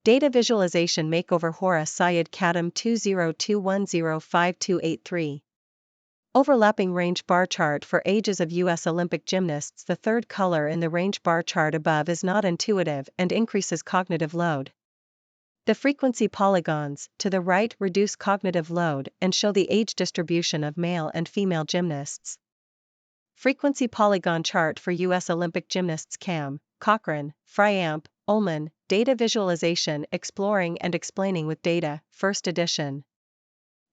Data Visualization Makeover Hora Syed Kadam 2021052883. Overlapping range bar chart for ages of U.S. Olympic gymnasts. The third color in the range bar chart above is not intuitive and increases cognitive load. The frequency polygons, to the right, reduce cognitive load and show the age distribution of male and female gymnasts. Frequency polygon chart for U.S. Olympic gymnasts. Cam, Cochran, Fryamp, Ullman, Data Visualization Exploring and Explaining with Data, 1st edition.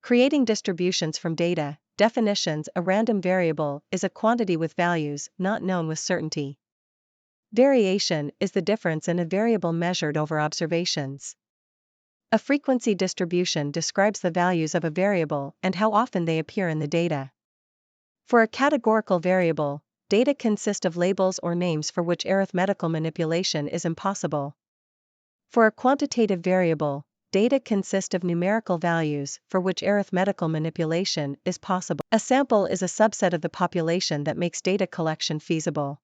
Creating distributions from data. Definitions. A random variable is a quantity with values not known with certainty. Variation is the difference in a variable measured over observations. A frequency distribution describes the values of a variable and how often they appear in the data. For a categorical variable, data consist of labels or names for which arithmetical manipulation is impossible. For a quantitative variable, data consist of numerical values for which arithmetical manipulation is possible. A sample is a subset of the population that makes data collection feasible.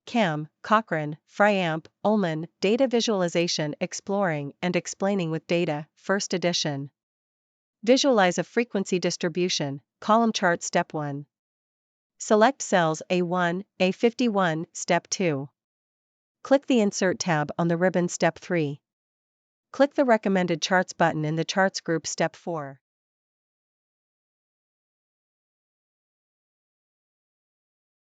Cam, Cochran, Fryamp, Ullman, Data Visualization Exploring and Explaining with Data, 1st edition. Visualize a frequency distribution, column chart. Step 1. Select cells A1, A51, Step 2. Click the Insert tab on the ribbon. Step 3. Click the Recommended Charts button in the Charts group. Step 4.